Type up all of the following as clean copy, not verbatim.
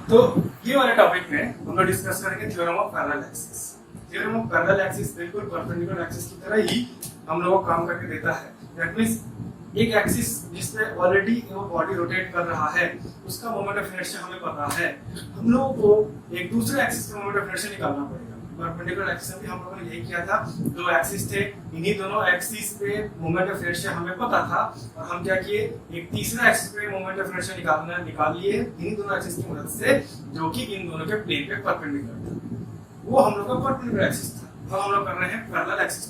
तो ये वाले टॉपिक में हम लोग डिस्कस करेंगे theorem of parallel axis. Theorem of parallel axis बिल्कुल परपेंडिकुलर एक्सिस की तरह ही हम लोगों को काम करके देता है। दैट मींस एक एक्सिस जिसपे ऑलरेडी वो बॉडी रोटेट कर रहा है उसका मोमेंट ऑफ इनर्शिया हमें पता है, हम लोगों को एक दूसरे एक्सिस का मोमेंट ऑफ इनर्शिया निकालना पड़ेगा। परपेंडिकुलर एक्सिस में हम लोगों ने यही किया था, दो एक्सिस थे, इन्हीं दोनों एक्सिस पे मोमेंट ऑफ इनर्शिया हमें पता था और हम क्या किए, एक तीसरा एक्सिस पे मोमेंट ऑफ इनर्शिया निकाल लिए इन्हीं दोनों एक्सिस की मदद से, जो कि इन दोनों के प्लेन पे परपेंडिकुलर था। वो हम लोग का परपेंडिकुलर एक्सिस था। अब हम लोग कर रहे हैं पैरेलल एक्सिस।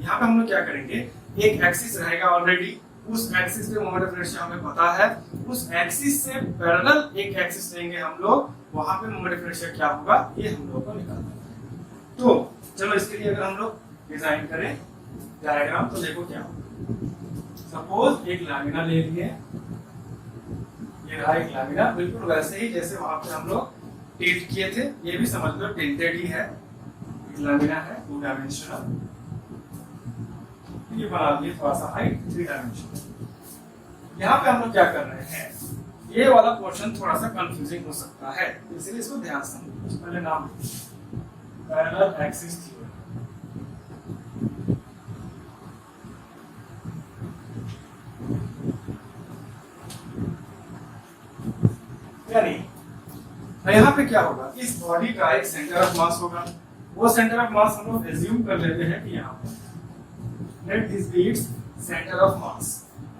यहाँ पे हम लोग क्या करेंगे, एक एक्सिस रहेगा ऑलरेडी, उस एक्सिस पे मोमेंट ऑफ इनर्शिया हमें पता है, उस एक्सिस से पैरेलल एक एक्सिस लेंगे हम लोग, वहां पे मोमेंट ऑफ इनर्शिया क्या होगा ये हम लोग को निकालना है। तो चलो इसके लिए अगर हम लोग डिजाइन करें डायग्राम तो देखो क्या होगा। सपोज एक लामिना ले लिए, ये रहा एक लामिना, बिल्कुल वैसे ही जैसे वहां पे हम लोग टिल्ट किए थे, ये भी समझ लो टिल्टेड ही है। एक लामिना है 2 डायमेंशनल, ये बना दिए थोड़ा सा हाइट 3 डायमेंशनल। यहाँ पे हम लोग क्या कर रहे हैं, ये वाला पोर्शन थोड़ा सा कंफ्यूजिंग हो सकता है, इसलिए इसको ध्यान से समझो। पहले नाम पैरेलल एक्सिस थ्योरम। यानी यहाँ पे क्या होगा, इस बॉडी का एक सेंटर ऑफ मास होगा, वो सेंटर ऑफ मास हम लोग एज्यूम कर लेते हैं कि यहाँ पर let this be its centre of mass.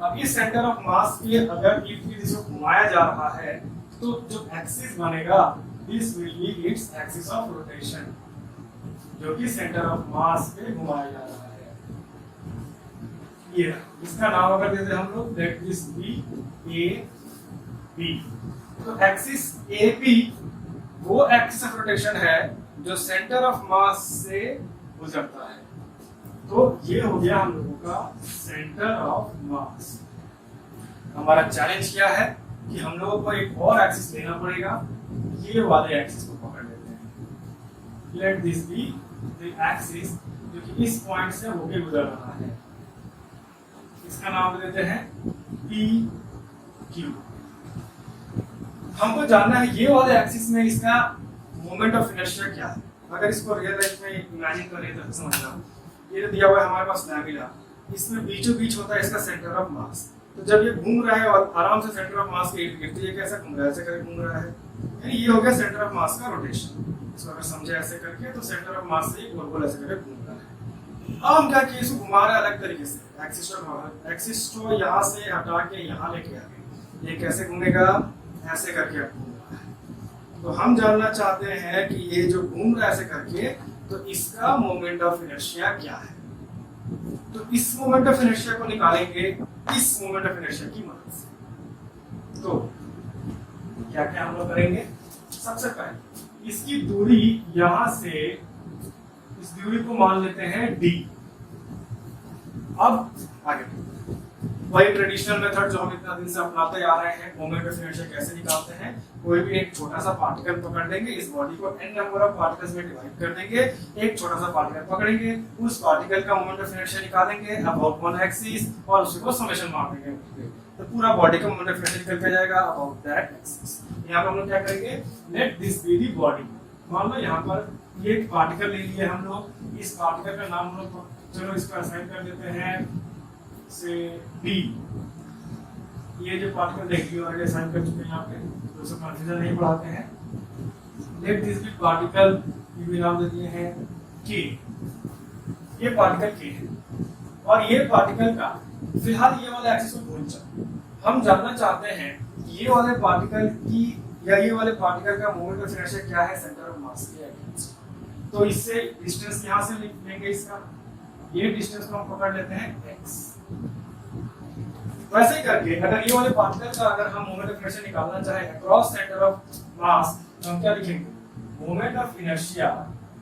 अब इस सेंटर ऑफ मास के अगर इसको घुमाया जा रहा है तो जो एक्सिस बनेगा this will be its axis of rotation, जो कि सेंटर ऑफ मास पे घुमाया जा रहा है। ये इसका नाम अगर देते हम लोग let this be A B. तो एक्सिस ए बी वो एक्सिस ऑफ रोटेशन है जो सेंटर ऑफ मास से गुजरता है। तो ये हो गया हम लोगों का सेंटर ऑफ मास। हमारा चैलेंज क्या है कि हम लोगों को एक और एक्सिस लेना पड़ेगा, ये वाले एक्सिस को पकड़ लेते हैं। Late this be the axis जो कि इस पॉइंट से होके गुजर रहा है, इसका नाम देते हैं पी क्यू। हमको जानना है ये वाले एक्सिस में इसका मोमेंट ऑफ इनर्शिया क्या है। अगर इसको रियल लाइफ में इमेजिन करें तो समझना, ये जो दिया हुआ है हमारे पास लैमिना, इसमें बीचों बीच होता है इसका सेंटर ऑफ मास। तो जब ये घूम रहा है और आराम से सेंटर ऑफ मास के इर्द गिर्द, ये कैसे घूम रहा है, ऐसे करके घूम रहा है, यानी ये हो गया सेंटर ऑफ मास का रोटेशन। इसको अगर समझे ऐसे करके तो सेंटर ऑफ मास से गोल गोल ऐसे करके घूम रहा है। अब हम क्या किए, इसको घुमा रहे हैं अलग तरीके से, एक्सिस को यहाँ से हटा के यहाँ लेके आ गए। ये कैसे घूमेगा, ऐसे करके अब घूम रहा है। तो हम जानना चाहते हैं कि ये जो घूम रहा है ऐसे करके, तो इसका मोमेंट ऑफ इनर्शिया क्या है। तो इस मोमेंट ऑफ इनर्शिया को निकालेंगे इस मोमेंट ऑफ इनर्शिया की मदद से। तो क्या क्या हम लोग करेंगे, सबसे पहले इसकी दूरी यहां से, इस दूरी को मान लेते हैं d। अब आगे वही ट्रेडिशनल मेथड जो हम इतना दिन से अपनाते आ रहे हैं, मोमेंट ऑफ इनर्शिया कैसे निकालते हैं। कोई भी एक छोटा सा पार्टिकल पकड़ लेंगे, इस बॉडी को n नंबर ऑफ पार्टिकल्स में डिवाइड कर देंगे, एक छोटा सा पार्टिकल पकड़ेंगे, उस पार्टिकल का मोमेंट ऑफ इनर्शिया निकालेंगे अबाउट वन एक्सिस और उसी को समेशन मार देंगे, तो पूरा बॉडी का मोमेंट ऑफ इनर्शिया निकल के जाएगा अबाउट दैट एक्सिस। यहाँ पर हम लोग क्या करेंगे, late this be the body. मान लो यहाँ पर ये एक पार्टिकल ले लिए हम लोग, इस पार्टिकल का नाम हम लोग चलो इसका असाइन कर देते हैं से बी। ये जो पार्टिकल देख लियो ऑलरेडी असाइन कर चुके हैं यहाँ पे, तो उसको कंफ्यूजन नहीं बढ़ाते हैं। लेट दिस बी पार्टिकल, ये भी नाम दे दिए हैं के। ये पार्टिकल के है और ये पार्टिकल का फिलहाल ये वाला एक्सिस को भूल जाओ। हम जानना चाहते हैं ये वाले पार्टिकल की या ये वाले पार्टिकल का मोमेंट ऑफ इनर्शिया क्या है सेंटर ऑफ मास के अगेंस्ट। तो इससे डिस्टेंस यहाँ से लेंगे, इसका ये डिस्टेंस को हम पकड़ लेते हैं x। वैसे ही करके अगर ये वाले पार्टिकल का अगर हम मोमेंट ऑफ इनर्शिया निकालना चाहे अक्रॉस सेंटर ऑफ मास, तो हम क्या लिखेंगे, moment of inertia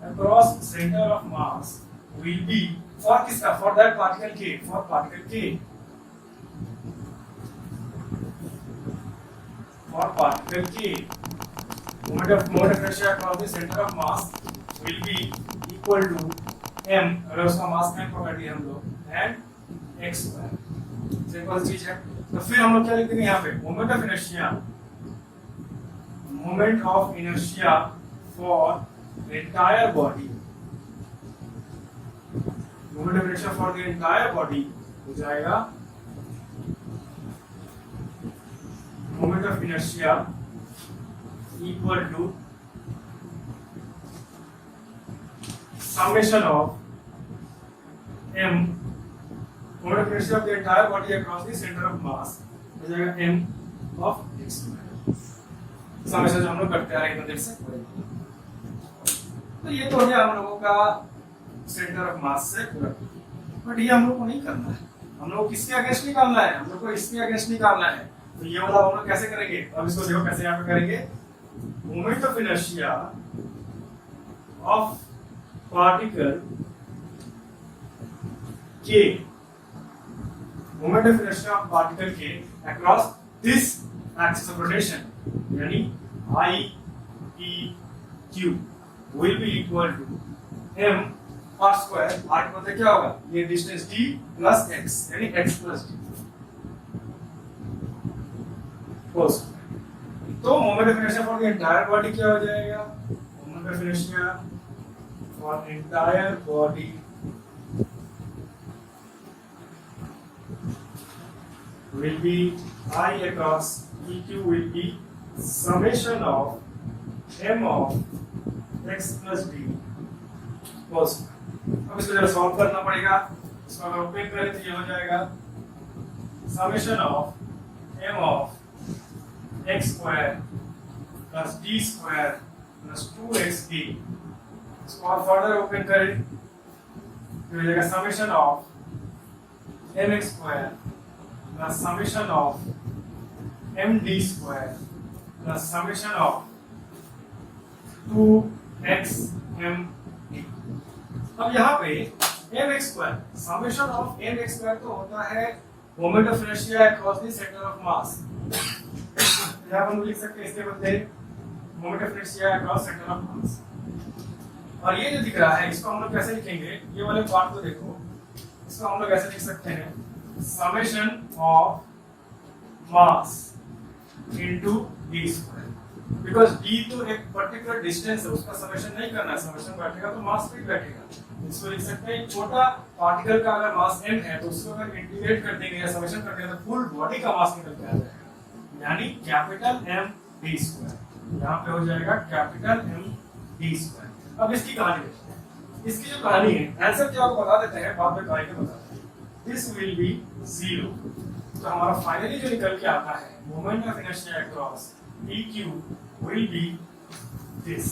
across centre of mass will be for किसका, फॉर दैट पार्टिकल के, फॉर पार्टिकल के, फॉर पार्टिकल के moment of inertia across the centre of mass will be equal to m, अगर उसका मास m पकड़ लिया हम लोग, एंड x स्क्वायर। सिंपल चीज है। तो फिर हम लोग क्या लिख देंगे यहाँ पे, moment of inertia moment of inertia for entire body, moment of inertia for the entire body हो जाएगा moment of inertia equal to summation of m moment of inertia of the entire body across the center of mass हो जाएगा m of x square। Summation जो हम लोग करते आ रहे हैं देर से, तो ये तो हो गया हम लोगों का सेंटर ऑफ मास से पूरा। बट ये हम लोग को नहीं करना है, हम लोग को किसके अगेंस्ट निकालना है, हम लोग को इसके अगेंस्ट निकालना है। तो ये वाला हम लोग कैसे करेंगे, अब इसको देखो कैसे यहाँ पे करेंगे। Moment of inertia of particle के, moment of inertia of particle के across this axis of rotation यानी I P Q will be equal to m r square। r का मतलब क्या होगा, ये डिस्टेंस d प्लस x यानी x प्लस d cos। तो moment of inertia for the entire body क्या हो जाएगा, moment of inertia for entire body will be I across EQ will be summation of m of x plus d cos। अब इसको जरा solve करना पड़ेगा, इसको अगर ओपन करें तो ये हो जाएगा summation of m of x square plus d square plus 2xd। इसको और फर्दर ओपन करें तो हो जाएगा summation of mx square plus summation of md square plus summation of 2xmd। अब यहाँ पे mx square, summation of mx square तो होता है moment of inertia across the centre of मास। यहाँ हम लिख सकते हैं इसके बदले moment of inertia across centre of मास। और ये जो दिख रहा है इसको हम लोग कैसे लिखेंगे, ये वाले पार्ट को देखो, इसको हम लोग ऐसे लिख सकते हैं summation of mass into d square. Because d तो एक पर्टिकुलर डिस्टेंस है, उसका समेशन नहीं करना है, समेशन बैठेगा तो मास भी बैठेगा। इसको लिख सकते हैं छोटा पार्टिकल का अगर मास m है तो उसको अगर इंटीग्रेट कर देंगे या समेशन कर देंगे तो फुल बॉडी का मास निकल के आ जाएगा, यानी कैपिटल M d स्क्वायर। यहाँ पे हो जाएगा कैपिटल M d स्क्वायर। अब इसकी कहानी देखते हैं, इसकी जो कहानी है आंसर क्या आपको बता देते हैं, बाद में कहानी को बताते हैं। This will be 0। तो हमारा फाइनली जो निकल के आता है moment of inertia across PQ will be this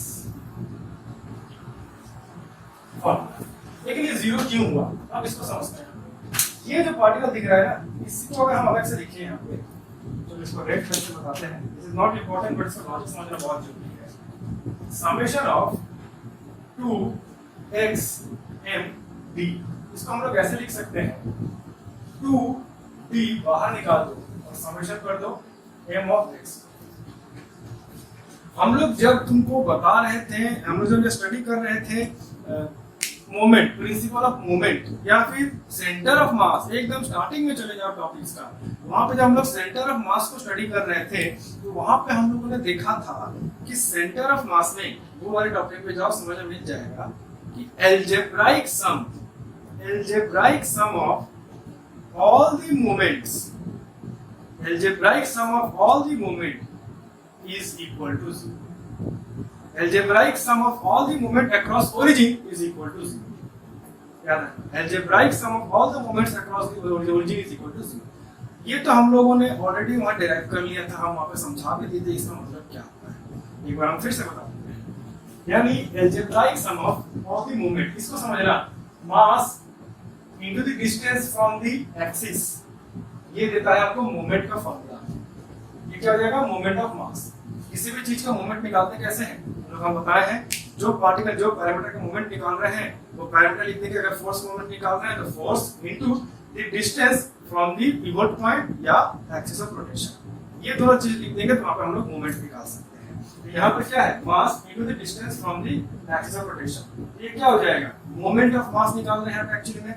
formula. लेकिन ये 0 क्यों हुआ, अब इसको समझते हैं। ये जो पार्टिकल दिख रहा है ना, इसको अगर हम अलग से लिखें यहाँ पे तो इसको रेड करके बताते हैं। This is not important but इसका लॉजिक समझना बहुत जरूरी है। समेशन ऑफ 2xmd, इसको हम लोग ऐसे लिख सकते हैं 2d बाहर निकाल दो और समेशन कर दो m of x। हम लोग जब तुमको बता रहे थे, हम लोग जब स्टडी कर रहे थे मोमेंट, प्रिंसिपल ऑफ मोमेंट या फिर सेंटर ऑफ मास, एकदम स्टार्टिंग में चले जाओ टॉपिक्स का, वहां पे जब हम लोग सेंटर ऑफ मास को स्टडी कर रहे थे तो वहां पे हम लोगों ने देखा था कि सेंटर ऑफ मास में, वो वाले टॉपिक पे जाओ समझ में मिल जाएगा कि algebraic sum of all the moments, algebraic sum of all the moment is equal to 0. Algebraic sum of all the moment across origin is equal to 0. याद है, algebraic sum of all the moments across the origin is equal to 0. ये तो हम लोगों ने already वहां derive कर लिया था, हम वहां पे समझा भी दिए थे इसका मतलब क्या होता है। एक बार हम फिर से बता देते हैं, यानी algebraic sum of all the moment, इसको समझना, mass into the distance from the axis, ये देता है आपको मोमेंट का फॉर्मूला। ये क्या हो जाएगा, मोमेंट ऑफ मास। किसी भी चीज का मोमेंट निकालते कैसे हैं, हम बताए हैं। जो पार्टिकल, जो पैरामीटर का मोमेंट निकाल रहे हैं वो पैरामीटर लिखने के, अगर फोर्स मोमेंट निकाल रहे हैं तो force into the distance from the pivot point या एक्सिस ऑफ रोटेशन, ये दोनों चीज लिख देंगे तो वहां पर हम लोग मोमेंट निकाल सकते हैं। तो यहाँ पर क्या है, mass into the distance from the axis of rotation, ये क्या हो जाएगा, मोमेंट ऑफ मास निकाल रहे हैं एक्चुअली में।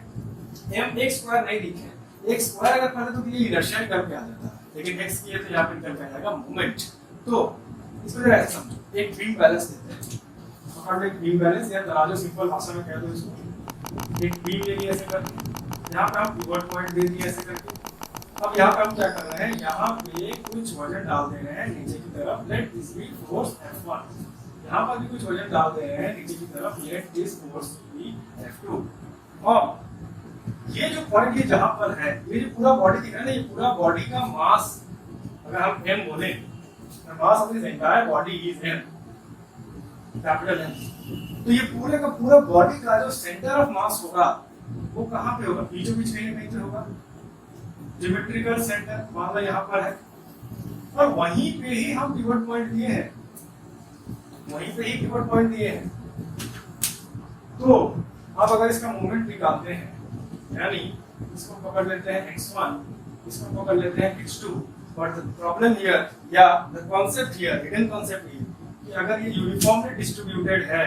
m x स्क्वायर नहीं लिखे, एक स्क्वायर अगर करते तो ये इनर्शिया निकल के आ जाता है, लेकिन x किए तो यहाँ पे निकल के आ जाएगा मोमेंट। तो इसको जरा ऐसे समझो, एक बीम बैलेंस देते हैं, पकड़ लो एक बीम बैलेंस या तराजू, सिंपल भाषा में कह दो इसको। एक बीम ले लिया ऐसे करके, यहाँ पे हम पिवट पॉइंट दे दिए ऐसे करके। अब यहाँ पे हम क्या कर रहे हैं, यहाँ पे कुछ वजन डाल दे रहे हैं नीचे की तरफ, late this B force F1। यहाँ पर भी कुछ वजन डाल दे रहे हैं नीचे की तरफ, let this force B F2। और ये जो पॉइंट ये जहां पर है, ये जो पूरा बॉडी दिख रहा है ना, ये पूरा बॉडी का मास अगर हम m बोले, mass of this entire body is m, capital M। तो ये पूरे का पूरा बॉडी का जो सेंटर ऑफ मास होगा वो कहां पे होगा, बीचों बीच कहीं कहीं पे होगा, ज्योमेट्रिकल सेंटर मान लो यहाँ पर है, और वहीं पे ही हम पिवट पॉइंट दिए हैं, वहीं पे ही पिवट पॉइंट दिए हैं। तो अब अगर इसका मोमेंट निकालते हैं, यानी इसको पकड़ लेते हैं x1, इसको पकड़ लेते हैं x2, but the problem here या the concept here, hidden concept here, कि अगर ये यूनिफॉर्मली डिस्ट्रीब्यूटेड है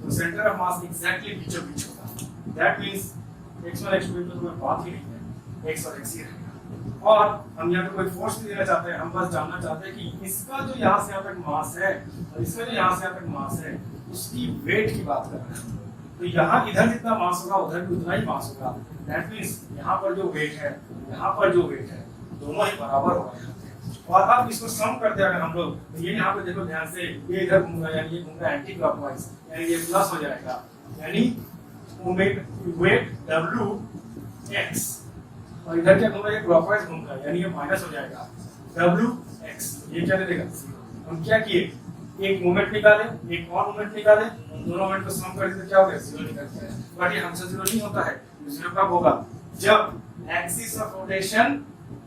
तो सेंटर ऑफ मास एग्जैक्टली बीचों बीच होगा। दैट मींस x1 x2 तो कोई बात ही नहीं है, x और x ही रहेगा। और हम यहाँ पे कोई फोर्स नहीं देना चाहते हैं, हम बस जानना चाहते हैं कि इसका जो यहाँ से यहाँ तक मास है और इसका जो यहाँ से यहाँ तक मास है उसकी वेट की बात कर रहे हैं। तो यहाँ इधर जितना मास होगा उधर भी उतना ही मास होगा। दैट मींस यहाँ पर जो वेट है, यहाँ पर जो वेट है, दोनों ही बराबर होगा यहाँ पे। और अब इसको सम करते हैं अगर हम लोग, तो ये यहाँ पे देखो ध्यान से, ये इधर घूम रहा है, यानी ये घूम रहा है एंटी क्लॉकवाइज, यानी ये प्लस हो जाएगा, यानी वेट W x, और इधर क्या घूम रहा है, क्लॉकवाइज घूम रहा है, यानी ये माइनस हो जाएगा W x। ये क्या दे देगा, हम क्या किए, एक मोमेंट निकाले, एक और मोमेंट निकाले, दोनों मोमेंट को सम कर देते क्या हो गया, 0 निकलता है। बट ये हमसे 0 नहीं होता है, 0 कब होगा, जब axis of rotation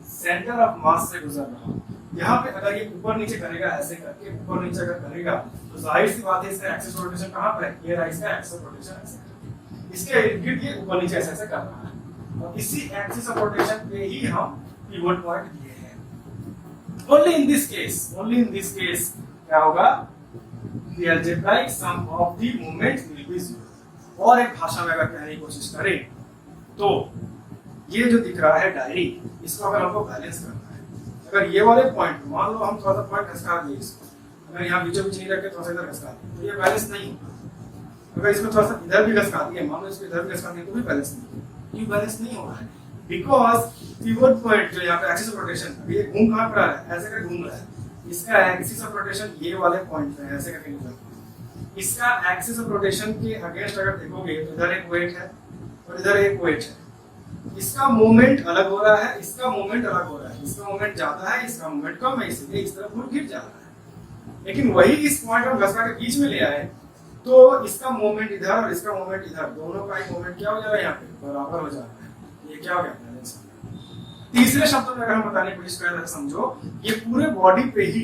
centre of मास से गुजर रहा हो। यहाँ पे अगर ये ऊपर नीचे करेगा, ऐसे करके ऊपर नीचे अगर करेगा, तो जाहिर सी बात है इसका एक्सिस ऑफ रोटेशन कहाँ पर है, ये रहा इसका एक्सिस ऑफ रोटेशन, ऐसे करके इसके इर्द-गिर्द ये ऊपर नीचे ऐसे ऐसे कर रहा है, और इसी एक्सिस ऑफ रोटेशन पे ही हम पिवट पॉइंट दिए हैं। ओनली इन दिस केस क्या होगा, the algebraic sum of the moments will be 0। और एक भाषा में अगर कहने की कोशिश करें तो ये जो दिख रहा है डायरी, इसको अगर हमको बैलेंस करना है, अगर ये वाले पॉइंट मान लो हम थोड़ा सा पॉइंट घसका दिए इसको, अगर यहाँ बीचों बीच नहीं रखे थोड़ा सा इधर घसका दिए तो ये बैलेंस नहीं होगा। अगर इसमें थोड़ा सा इधर भी घसका दिए, मान लो इसको इधर भी घसका दिए तो भी बैलेंस नहीं होगा। क्यों बैलेंस नहीं हो रहा है, बिकॉज पिवट पॉइंट जो यहाँ पे एक्सिस ऑफ रोटेशन, ये घूम कहाँ पर आ रहा है, ऐसे करके घूम रहा है, इसका एक्सिस ऑफ रोटेशन ये वाले पॉइंट पे ऐसे करके निकल, इसका एक्सिस ऑफ रोटेशन के अगेंस्ट अगर देखोगे तो इधर एक वेट है और इधर एक वेट है, इसका मोमेंट अलग हो रहा है, इसका मोमेंट अलग हो रहा है, इसका मोमेंट ज्यादा है, इसका मोमेंट कम है, इसलिए इस तरफ घूम गिर जा रहा है। लेकिन वही इस पॉइंट हम घसका के बीच में ले आए तो इसका मोमेंट इधर और इसका मोमेंट इधर, दोनों का ही मोमेंट क्या हो जा रहा है, यहाँ पे बराबर हो जा रहा है। ये क्या हो गया, बैलेंस। तीसरे शब्दों में अगर हम बताने की कोशिश कर रहे हैं, समझो ये पूरे बॉडी पे ही,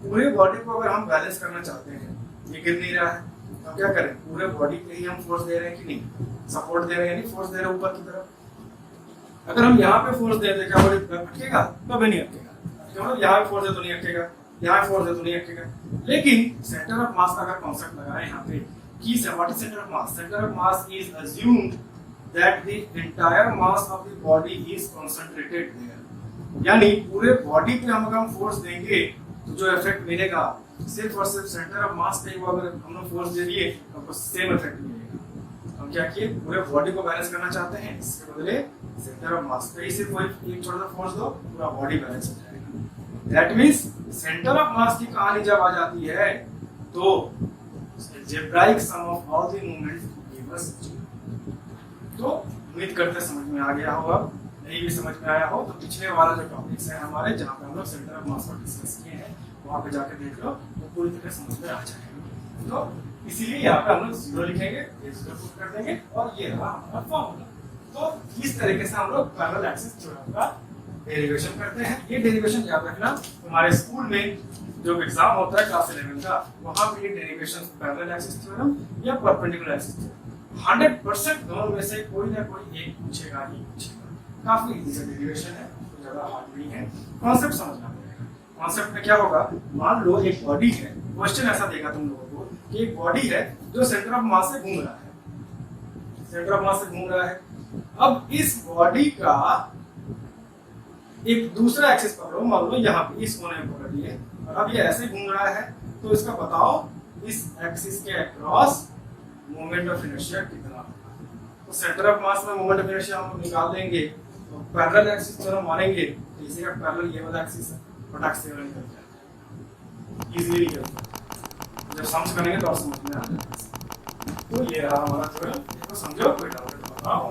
पूरे बॉडी को अगर हम बैलेंस करना चाहते हैं, ये गिर नहीं रहा है, तो क्या करें, पूरे बॉडी पे ही हम फोर्स दे रहे हैं कि नहीं, सपोर्ट दे रहे हैं, यानी फोर्स दे रहे हैं ऊपर की तरफ। अगर हम यहाँ पे फोर्स दे दें क्या बॉडी अटकेगा, कभी नहीं अटकेगा, क्यों, यहाँ पे फोर्स है तो नहीं अटकेगा, यहाँ फोर्स है तो नहीं अटकेगा। लेकिन सेंटर ऑफ मास का अगर कॉन्सेप्ट लगाएं यहाँ पे कि what is centre of mass, centre of mass is assumed that the entire mass of the body is concentrated there। यानी पूरे बॉडी पे हम अगर हम फोर्स देंगे तो जो इफेक्ट मिलेगा सिर्फ और सिर्फ सेंटर ऑफ मास पे, वो अगर हम लोग फोर्स दे दिए तो हमको सेम इफेक्ट मिलेगा। हम क्या किए, पूरे बॉडी को बैलेंस करना चाहते हैं, इसके बदले सेंटर ऑफ मास पे ही सिर्फ एक छोटा सा फोर्स दो, पूरा बॉडी बैलेंस हो जाएगा। दैट मींस सेंटर ऑफ मास की कहानी जब आ जाती है तो algebraic sum of all the moments gives us 0। तो उम्मीद करते समझ में आ गया होगा, नहीं भी समझ में आया हो तो पिछले वाला जो टॉपिक्स है हमारे, जहाँ पे हम लोग सेंटर ऑफ मास को डिस्कस किए हैं, वहाँ पे जाकर देख लो तो पूरी तरह समझ में आ जाएगा। तो इसीलिए यहाँ पे हम लोग 0 लिखेंगे, ये 0 पुट कर देंगे और ये रहा हमारा फॉर्मूला। तो इस तरीके से हम लोग पैरेलल एक्सिस थ्योरम का डेरिवेशन करते हैं। ये डेरिवेशन याद रखना, हमारे स्कूल में जो एग्जाम होता है क्लास 11 का, वहाँ पे ये डेरिवेशन पैरेलल एक्सिस थ्योरम या परपेंडिकुलर एक्सिस थ्योरम 100% दोनों में से कोई ना कोई एक पूछेगा ही पूछेगा। काफी इजी सा डेरिवेशन है, तो ज्यादा हार्ड नहीं है, कॉन्सेप्ट समझना पड़ेगा। कॉन्सेप्ट में क्या होगा, मान लो एक बॉडी है, क्वेश्चन ऐसा देगा तुम लोगों को कि एक बॉडी है जो सेंटर ऑफ मास से घूम रहा है, सेंटर ऑफ मास से घूम रहा है। अब इस बॉडी का एक दूसरा एक्सिस पकड़ो, मान लो यहाँ पे इस कोने में पकड़ लिए अब ये ऐसे घूम रहा है तो इसका बताओ इस एक्सिस के अक्रॉस मोमेंट ऑफ इनर्शिया कितना होगा। तो सेंटर ऑफ मास में मोमेंट ऑफ इनर्शिया हम निकाल देंगे, तो पैरेलल एक्सिस जो हम मानेंगे तो इसी का पैरेलल ये वाला एक्सिस है, फटाक से निकल जाएगा, इजीली निकल जाएगा। जब सम्स करेंगे तो समझ में आ जाएगा। तो ये रहा हमारा थ्योरम, इसको समझो, कोई डाउट है तो बताओ।